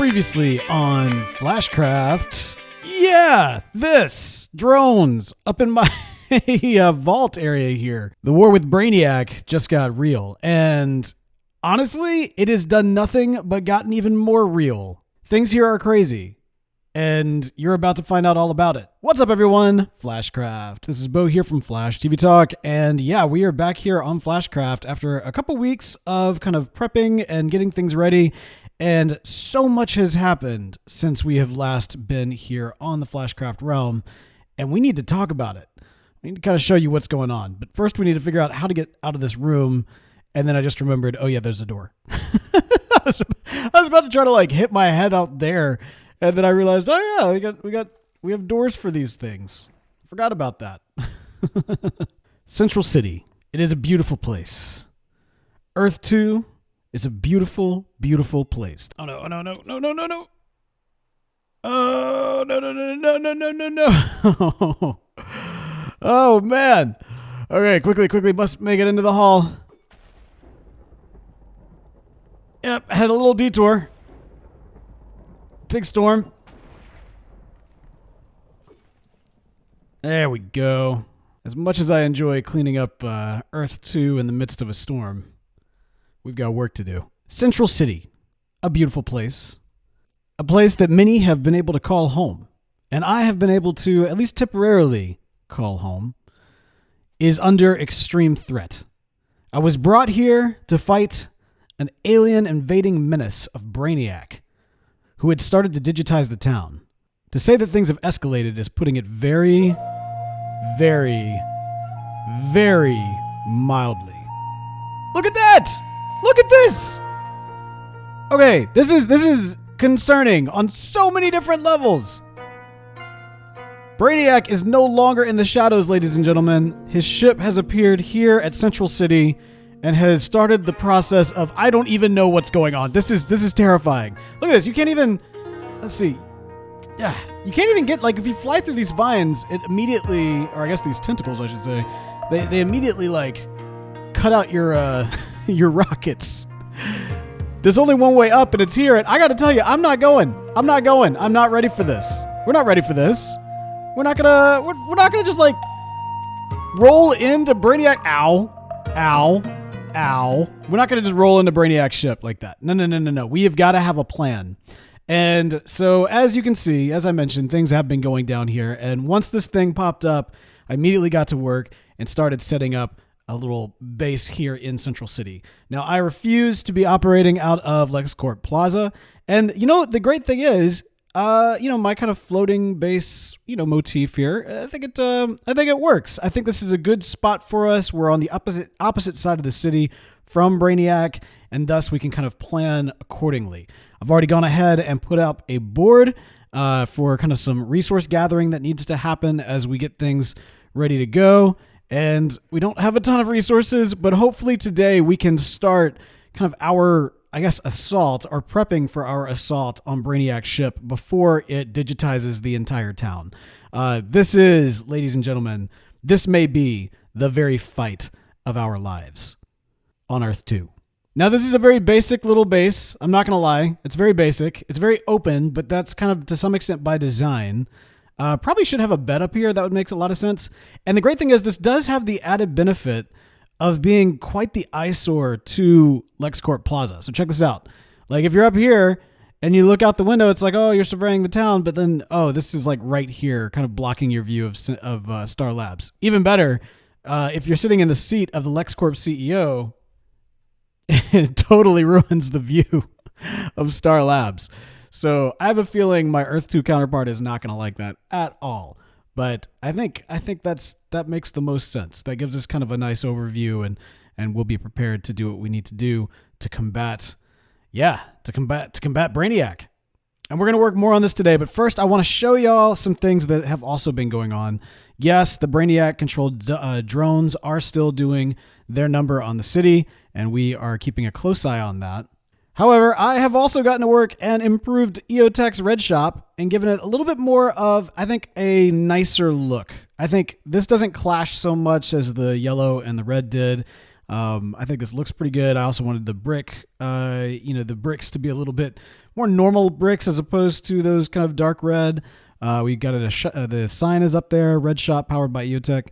Previously on Flashcraft, this drones up in my vault area here. The war with Brainiac just got real, and honestly, it has done nothing but gotten even more real. Things here are crazy, and you're about to find out all about it. What's up, everyone? Flashcraft. This is Beau here from Flash TV Talk, and we are back here on Flashcraft after a couple weeks of kind of prepping and getting things ready. And so much has happened since we have last been here on the Flashcraft realm, and we need to talk about it. We need to kind of show you what's going on. But first, we need to figure out how to get out of this room. And then I just remembered, oh yeah, there's a door. I was about to try to like hit my head out there, and then I realized, oh yeah, we have doors for these things. Forgot about that. Central City. It is a beautiful place. Earth 2 is a beautiful, beautiful place. Oh no. Oh, no. Oh, man. Okay, quickly, must make it into the hall. Yep, had a little detour. Big storm. There we go. As much as I enjoy cleaning up Earth 2 in the midst of a storm, we've got work to do. Central City, a beautiful place. A place that many have been able to call home, and I have been able to, at least temporarily, call home, is under extreme threat. I was brought here to fight an alien invading menace of Brainiac, who had started to digitize the town. To say that things have escalated is putting it very, very, very mildly. Look at that! Look at this! Okay, this is concerning on so many different levels. Brainiac is no longer in the shadows, ladies and gentlemen. His ship has appeared here at Central City and has started the process of I don't even know what's going on. This is terrifying. Look at this. You can't even, let's see. Yeah, you can't even get, like, if you fly through these vines, it immediately, or I guess these tentacles, I should say, they immediately, like, cut out your your rockets. There's only one way up, and it's here. And I got to tell you, I'm not going. I'm not ready for this. We're not ready for this. We're not gonna just like roll into Brainiac. Ow. We're not gonna just roll into Brainiac's ship like that. No. We have got to have a plan. And so, as you can see, as I mentioned, things have been going down here. And once this thing popped up, I immediately got to work and started setting up a little base here in Central City. Now, I refuse to be operating out of LexCorp Plaza. And, the great thing is, my kind of floating base, motif here, I think it works. I think this is a good spot for us. We're on the opposite side of the city from Brainiac, and thus we can kind of plan accordingly. I've already gone ahead and put up a board for kind of some resource gathering that needs to happen as we get things ready to go. And we don't have a ton of resources, but hopefully today we can start kind of our, assault or prepping for our assault on Brainiac's ship before it digitizes the entire town. This is, ladies and gentlemen, this may be the very fight of our lives on Earth 2. Now, this is a very basic little base. I'm not going to lie. It's very basic. It's very open, but that's kind of to some extent by design. Probably should have a bed up here. That would make a lot of sense. And the great thing is this does have the added benefit of being quite the eyesore to LexCorp Plaza. So check this out. Like if you're up here and you look out the window, it's like, oh, you're surveying the town. But then, oh, this is like right here, kind of blocking your view of Star Labs. Even better, if you're sitting in the seat of the LexCorp CEO, it totally ruins the view of Star Labs. So I have a feeling my Earth 2 counterpart is not going to like that at all. But I think that makes the most sense. That gives us kind of a nice overview, and we'll be prepared to do what we need to do to combat Brainiac. And we're going to work more on this today. But first, I want to show y'all some things that have also been going on. Yes, the Brainiac-controlled drones are still doing their number on the city, and we are keeping a close eye on that. However, I have also gotten to work and improved EOTech's Red Shop and given it a little bit more of, I think, a nicer look. I think this doesn't clash so much as the yellow and the red did. I think this looks pretty good. I also wanted the brick, the bricks to be a little bit more normal bricks as opposed to those kind of dark red. We got it. The sign is up there, red shop powered by EOTech.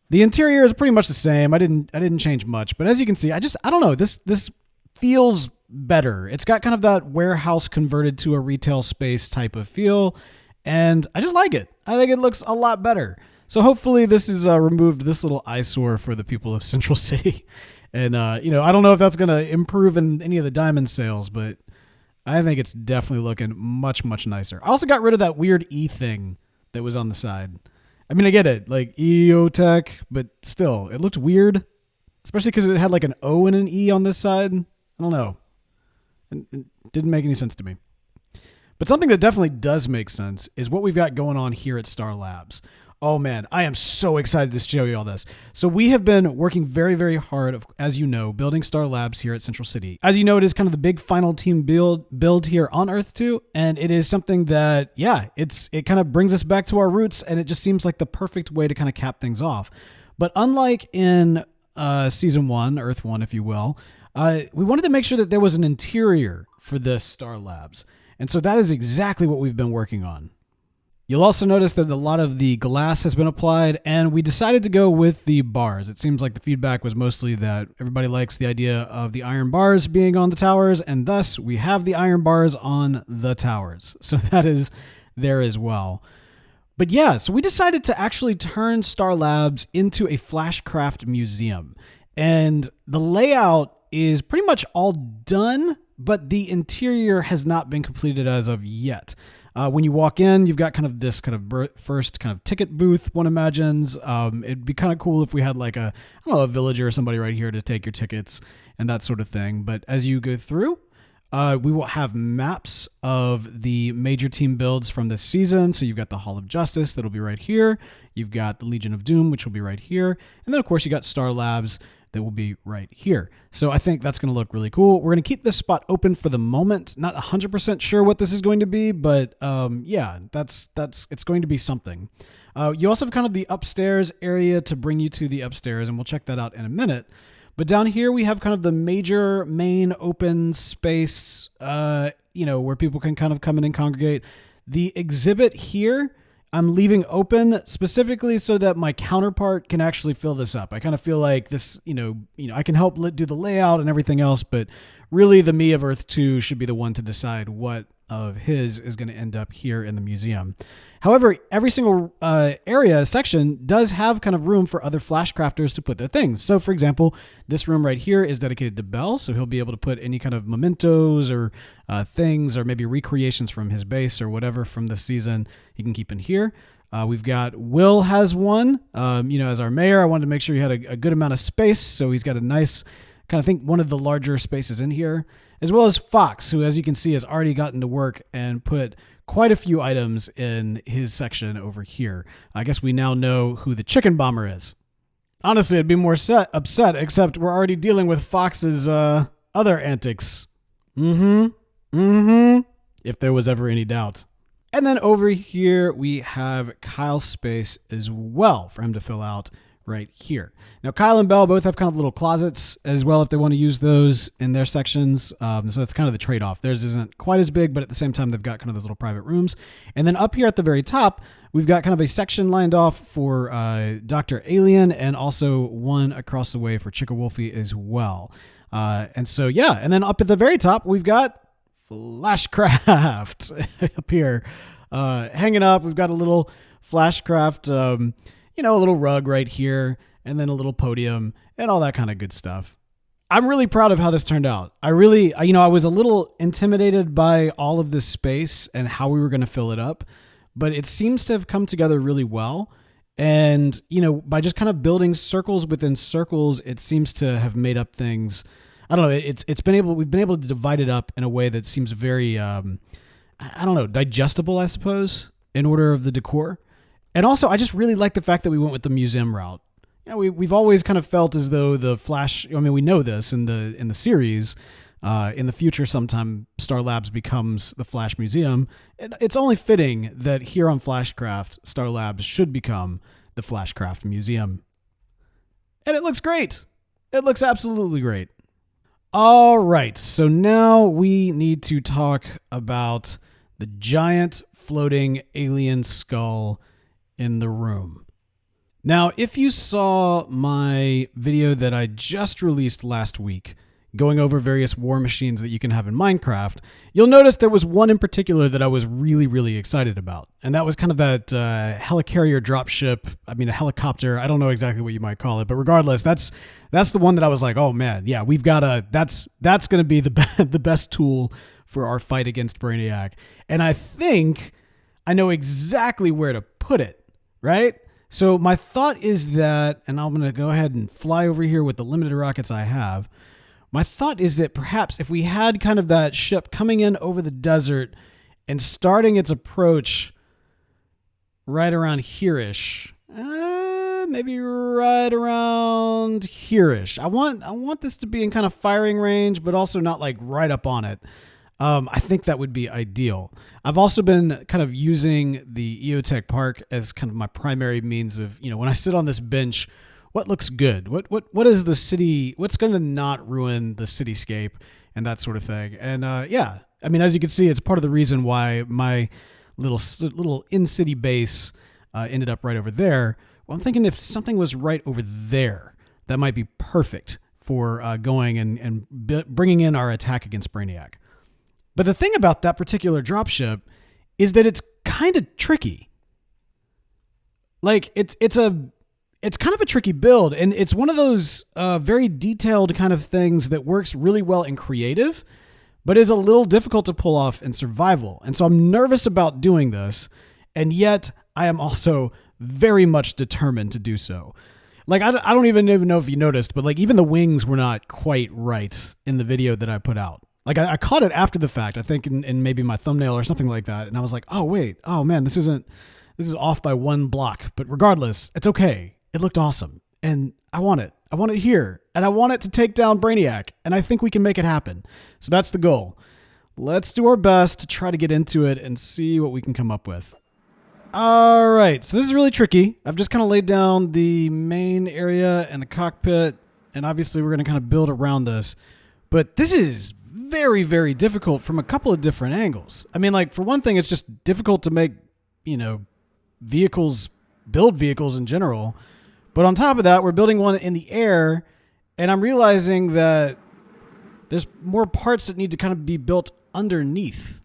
The interior is pretty much the same. I didn't change much, but as you can see, I don't know. This feels better. It's got kind of that warehouse converted to a retail space type of feel, and I just like it. I think it looks a lot better. So hopefully this has removed this little eyesore for the people of Central City. And, I don't know if that's going to improve in any of the diamond sales, but I think it's definitely looking much, much nicer. I also got rid of that weird E thing that was on the side. I mean, I get it, like EOTech, but still, it looked weird, especially because it had like an O and an E on this side. I don't know. It didn't make any sense to me. But something that definitely does make sense is what we've got going on here at Star Labs. Oh man, I am so excited to show you all this. So we have been working very, very hard, as you know, building Star Labs here at Central City. As you know, it is kind of the big final team build here on Earth 2, and it is something that, it kind of brings us back to our roots, and it just seems like the perfect way to kind of cap things off. But unlike in Season 1, Earth 1, if you will, we wanted to make sure that there was an interior for this Star Labs. And so that is exactly what we've been working on. You'll also notice that a lot of the glass has been applied, and we decided to go with the bars. It seems like the feedback was mostly that everybody likes the idea of the iron bars being on the towers, and thus we have the iron bars on the towers. So that is there as well. But yeah, so we decided to actually turn Star Labs into a Flashcraft museum. And the layout is pretty much all done, but the interior has not been completed as of yet. When you walk in, you've got kind of this kind of first kind of ticket booth, one imagines. It'd be kind of cool if we had like a villager or somebody right here to take your tickets and that sort of thing. But as you go through, we will have maps of the major team builds from this season. So you've got the Hall of Justice that'll be right here. You've got the Legion of Doom, which will be right here. And then, of course, you got Star Labs that will be right here. So I think that's going to look really cool. We're going to keep this spot open for the moment. Not 100% sure what this is going to be, but it's going to be something. You also have kind of the upstairs area to bring you to the upstairs, and we'll check that out in a minute. But down here we have kind of the major main open space, where people can kind of come in and congregate. The exhibit here, I'm leaving open specifically so that my counterpart can actually fill this up. I kind of feel like this, I can help do the layout and everything else, but really the me of Earth 2 should be the one to decide what of his is going to end up here in the museum. However, every single section does have kind of room for other Flashcrafters to put their things. So, for example, this room right here is dedicated to Beall, so he'll be able to put any kind of mementos or things or maybe recreations from his base or whatever from this season he can keep in here. We've got Will has one. As our mayor, I wanted to make sure he had a good amount of space, so he's got a nice kind of think one of the larger spaces in here, as well as Fox, who, as you can see, has already gotten to work and put quite a few items in his section over here. I guess we now know who the chicken bomber is. Honestly, I'd be more upset, except we're already dealing with Fox's other antics. If there was ever any doubt. And then over here, we have Kyle's space as well for him to fill out right here. Now, Kyle and Beau both have kind of little closets as well if they want to use those in their sections. So that's kind of the trade-off. Theirs isn't quite as big, but at the same time, they've got kind of those little private rooms. And then up here at the very top, we've got kind of a section lined off for Dr. Alien and also one across the way for Chicka Wolfie as well. And then up at the very top, we've got Flashcraft up here hanging up. We've got a little Flashcraft a little rug right here, and then a little podium and all that kind of good stuff. I'm really proud of how this turned out. I was a little intimidated by all of this space and how we were going to fill it up, but it seems to have come together really well. And, by just kind of building circles within circles, it seems to have made up things. I don't know. We've been able to divide it up in a way that seems very, digestible, I suppose, in order of the decor. And also, I just really like the fact that we went with the museum route. We've always kind of felt as though the Flash. We know this in the series. In the future, sometime Star Labs becomes the Flash Museum. It's only fitting that here on Flashcraft, Star Labs should become the Flashcraft Museum. And it looks great. It looks absolutely great. All right, so now we need to talk about the giant floating alien skull in the room. Now, if you saw my video that I just released last week, going over various war machines that you can have in Minecraft, you'll notice there was one in particular that I was really, really excited about. And that was kind of that helicarrier dropship. I mean, a helicopter. I don't know exactly what you might call it, but regardless, that's the one that I was like, oh man, yeah, we've got that's going to be the best tool for our fight against Brainiac. And I think I know exactly where to put it, right? So my thought is that, and I'm going to go ahead and fly over here with the limited rockets I have. My thought is that perhaps if we had kind of that ship coming in over the desert and starting its approach right around here-ish, maybe right around here-ish. I want this to be in kind of firing range, but also not like right up on it. I think that would be ideal. I've also been kind of using the EOTech Park as kind of my primary means of, when I sit on this bench, what looks good? What is the city? What's going to not ruin the cityscape and that sort of thing? And yeah, I mean, as you can see, it's part of the reason why my little in-city base ended up right over there. Well, I'm thinking if something was right over there, that might be perfect for going and bringing in our attack against Brainiac. But the thing about that particular dropship is that it's kind of tricky. Like it's kind of a tricky build, and it's one of those very detailed kind of things that works really well in creative, but is a little difficult to pull off in survival. And so I'm nervous about doing this, and yet I am also very much determined to do so. Like, I don't even know if you noticed, but like even the wings were not quite right in the video that I put out. Like I caught it after the fact, I think in maybe my thumbnail or something like that. And I was like, oh wait, oh man, this is off by one block, but regardless, it's okay. It looked awesome, and I want it. I want it here, and I want it to take down Brainiac, and I think we can make it happen. So that's the goal. Let's do our best to try to get into it and see what we can come up with. All right, so this is really tricky. I've just kind of laid down the main area and the cockpit, and obviously we're going to kind of build around this. But this is very, very difficult from a couple of different angles. I mean, like, for one thing, it's just difficult to make, build vehicles in general. But on top of that, we're building one in the air, and I'm realizing that there's more parts that need to kind of be built underneath.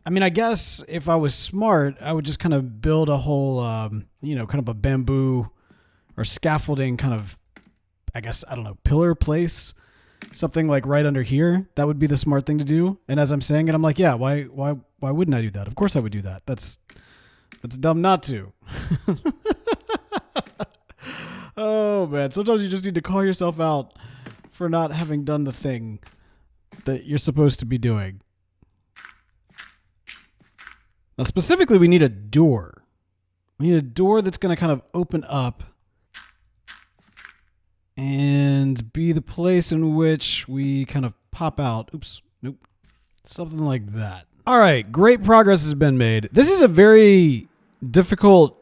I mean, I guess if I was smart, I would just kind of build a whole, kind of a bamboo or scaffolding kind of, pillar place, something like right under here. That would be the smart thing to do. And as I'm saying it, I'm like, yeah, why wouldn't I do that? Of course I would do that. That's dumb not to. Oh man, sometimes you just need to call yourself out for not having done the thing that you're supposed to be doing. Now specifically, we need a door. We need a door that's going to kind of open up and be the place in which we kind of pop out. Oops, nope. Something like that. All right, great progress has been made. This is a very difficult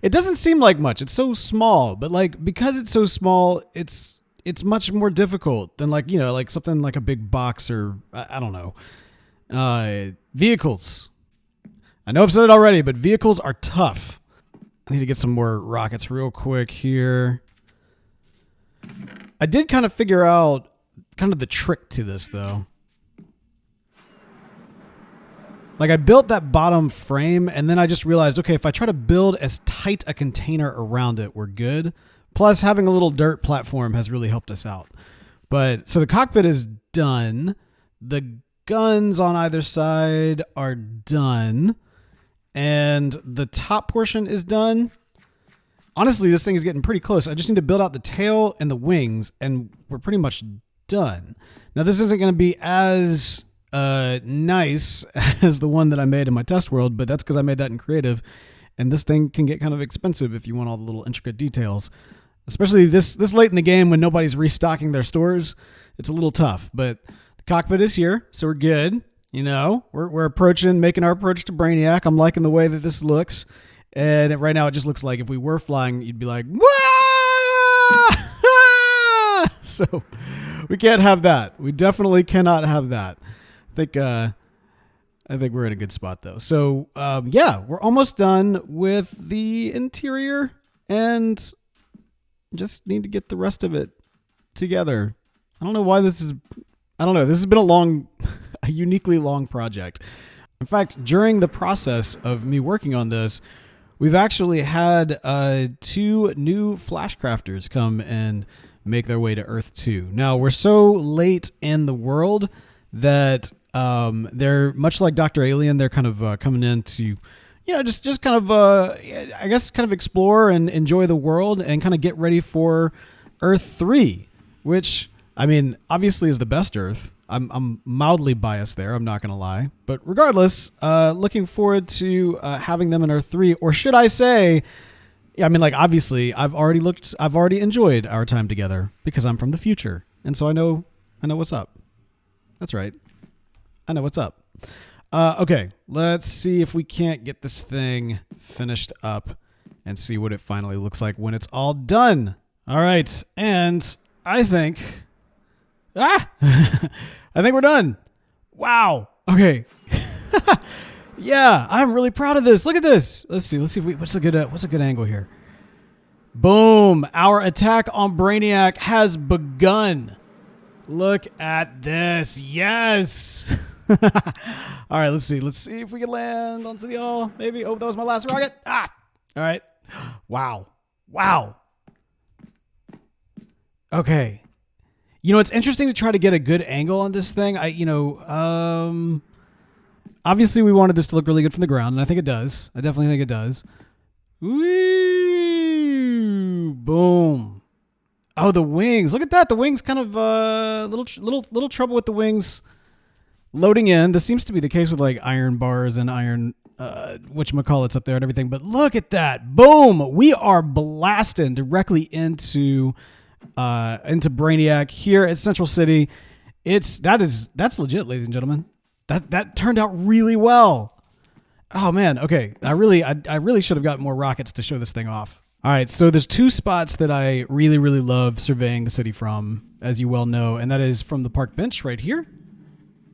it doesn't seem like much. It's so small, but like because it's so small, it's much more difficult than like something like a big box or I don't know. Vehicles. I know I've said it already, but vehicles are tough. I need to get some more rockets real quick here. I did kind of figure out kind of the trick to this though. Like I built that bottom frame and then I just realized, okay, if I try to build as tight a container around it, we're good. Plus having a little dirt platform has really helped us out. But so the cockpit is done. The guns on either side are done. And the top portion is done. Honestly, this thing is getting pretty close. I just need to build out the tail and the wings and we're pretty much done. Now this isn't going to be as nice as the one that I made in my test world, but that's because I made that in creative, and this thing can get kind of expensive if you want all the little intricate details, especially this late in the game when nobody's restocking their stores. It's a little tough, but the cockpit is here, so we're good. We're making our approach to Brainiac. I'm liking the way that this looks, and right now it just looks like if we were flying, you'd be like, "Wah!" So we can't have that. We definitely cannot have that. I think we're in a good spot though. So yeah, we're almost done with the interior and just need to get the rest of it together. I don't know why this is, I don't know. This has been a uniquely long project. In fact, during the process of me working on this, we've actually had 2 new Flashcrafters come and make their way to Earth 2. Now, we're so late in the world that they're much like Dr. Alien. They're kind of coming in to, just kind of, I guess, kind of explore and enjoy the world and kind of get ready for Earth 3, which, I mean, obviously is the best Earth. I'm mildly biased there. I'm not going to lie. But regardless, looking forward to having them in Earth 3. Or should I say, I mean, like, obviously, I've already enjoyed our time together because I'm from the future. And so I know what's up. That's right. I know what's up. Okay, let's see if we can't get this thing finished up and see what it finally looks like when it's all done. All right, and I think... I think we're done. Wow. Okay. Yeah, I'm really proud of this. Look at this. Let's see if what's a good angle here. Boom. Our attack on Brainiac has begun. Look at this. Yes. All right, let's see if we can land on City Hall. Maybe. Oh, that was my last rocket. All right. Wow. Okay. It's interesting to try to get a good angle on this thing. Obviously we wanted this to look really good from the ground, and I think it does. I definitely think it does. Woo! Boom. Oh, the wings. Look at that. The wings kind of little trouble with the wings loading in. This seems to be the case with like iron bars and iron whatchamacallits up there and everything. But look at that. Boom. We are blasting directly into Brainiac here at Central City. That's legit, ladies and gentlemen. That turned out really well. Oh man, okay. I really should have gotten more rockets to show this thing off. All right, so there's 2 spots that I really love surveying the city from, as you well know, and that is from the park bench right here,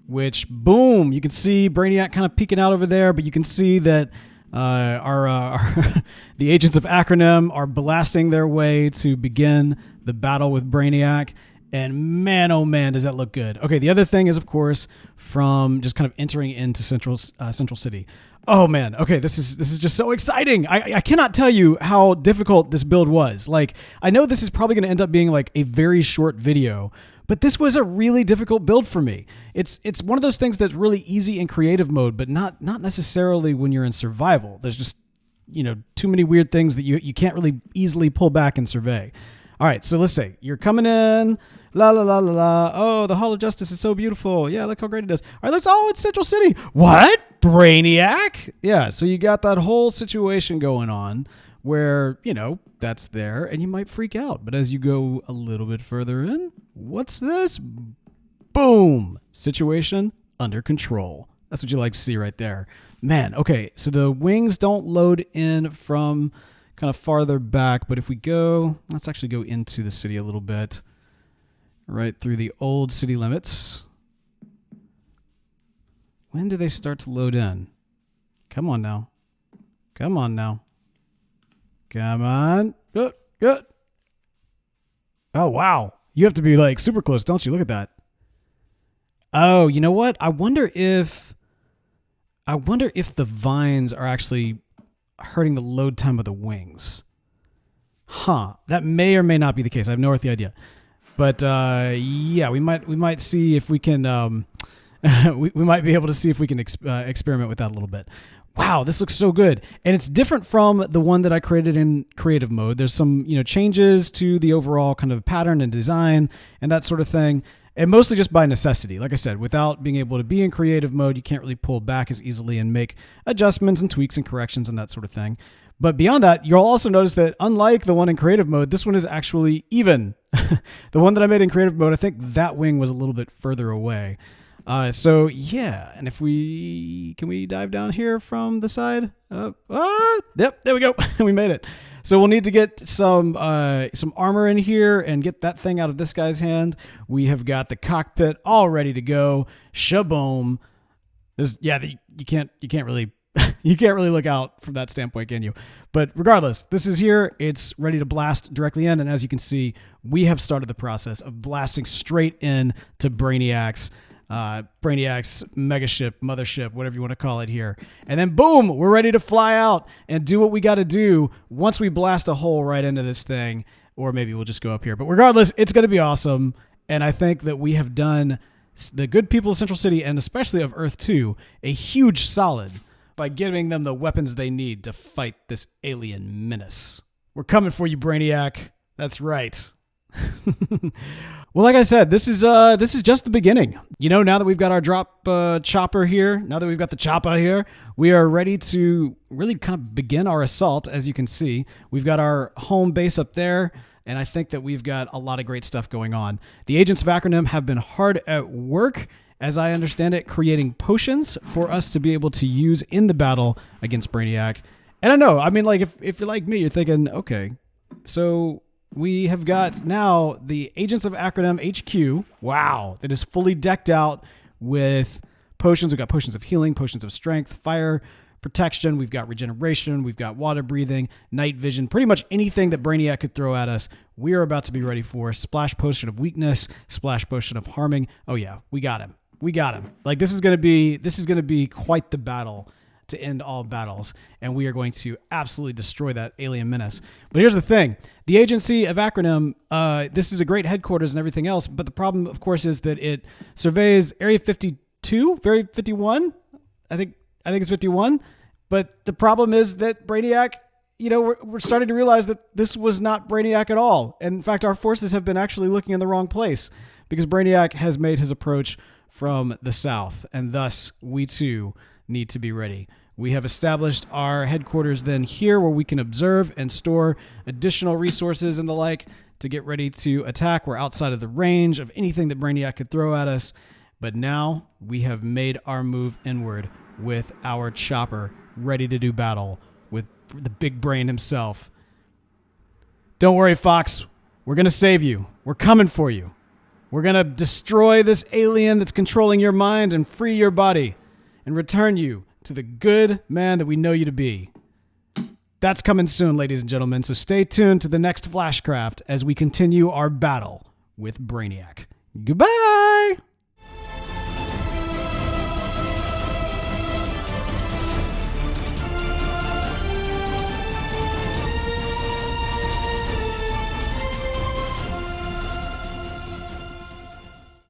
which, boom, you can see Brainiac kind of peeking out over there, but you can see that the agents of Acronym are blasting their way to begin the battle with Brainiac. And man, oh man, does that look good. Okay, the other thing is, of course, from just kind of entering into Central City. Oh man, okay, this is just so exciting. I cannot tell you how difficult this build was. Like, I know this is probably going to end up being like a very short video, but this was a really difficult build for me. It's one of those things that's really easy in creative mode, but not necessarily when you're in survival. There's just, too many weird things that you can't really easily pull back and survey. All right, so let's say you're coming in, la la la la la. Oh, the Hall of Justice is so beautiful. Yeah, look how great it is. All right, it's Central City. What? Brainiac? Yeah, so you got that whole situation going on where, that's there and you might freak out. But as you go a little bit further in, what's this? Boom. Situation under control. That's what you like to see right there. Man, okay, so the wings don't load in from kind of farther back, but if we go, let's actually go into the city a little bit, right through the old city limits. When do they start to load in? Come on now. Come on. Good. Oh, wow. You have to be like super close, don't you? Look at that. Oh, you know what? I wonder if the vines are actually hurting the load time of the wings. That may or may not be the case. I have no earthly idea. But yeah, we might see if we can we might be able to see if we can experiment with that a little bit. Wow, this looks so good. And it's different from the one that I created in creative mode. There's some, changes to the overall kind of pattern and design and that sort of thing. And mostly just by necessity. Like I said, without being able to be in creative mode, you can't really pull back as easily and make adjustments and tweaks and corrections and that sort of thing. But beyond that, you'll also notice that unlike the one in creative mode, this one is actually even. The one that I made in creative mode, I think that wing was a little bit further away. So yeah, and can we dive down here from the side? Yep, there we go. We made it. So we'll need to get some armor in here and get that thing out of this guy's hand. We have got the cockpit all ready to go. Shaboom. You can't really you can't really look out from that standpoint, can you? But regardless, this is here. It's ready to blast directly in, and as you can see, we have started the process of blasting straight in to Brainiac's megaship, mothership, whatever you want to call it here. And then boom, we're ready to fly out and do what we got to do once we blast a hole right into this thing, or maybe we'll just go up here. But regardless, it's going to be awesome, and I think that we have done the good people of Central City, and especially of Earth 2, a huge solid by giving them the weapons they need to fight this alien menace. We're coming for you, Brainiac. That's right. Well, like I said, this is just the beginning. You know, now that we've got our drop chopper here, now that we've got the chopper here, we are ready to really kind of begin our assault. As you can see, we've got our home base up there, and I think that we've got a lot of great stuff going on. The agents of Acronym have been hard at work, as I understand it, creating potions for us to be able to use in the battle against Brainiac. And I know, I mean, like, if you're like me, you're thinking, okay, so we have got now the Agents of Acronym HQ, wow, that is fully decked out with potions. We've got potions of healing, potions of strength, fire protection, we've got regeneration, we've got water breathing, night vision, pretty much anything that Brainiac could throw at us, we are about to be ready for. Splash potion of weakness, splash potion of harming. Oh yeah, we got him. We got him. Like, this is going to be quite the battle to end all battles, and we are going to absolutely destroy that alien menace. But here's the thing. The Agency of Acronym, this is a great headquarters and everything else, but the problem, of course, is that it surveys Area 52, Area 51? I think it's 51. But the problem is that Brainiac, you know, we're starting to realize that this was not Brainiac at all. And in fact, our forces have been actually looking in the wrong place because Brainiac has made his approach from the south, and thus we too need to be ready. We have established our headquarters then here where we can observe and store additional resources and the like to get ready to attack. We're outside of the range of anything that Brainiac could throw at us, but now we have made our move inward with our chopper ready to do battle with the big brain himself. Don't worry, Fox. We're going to save you. We're coming for you. We're going to destroy this alien that's controlling your mind and free your body and return you to the good man that we know you to be. That's coming soon, ladies and gentlemen, so stay tuned to the next Flashcraft as we continue our battle with Brainiac. Goodbye!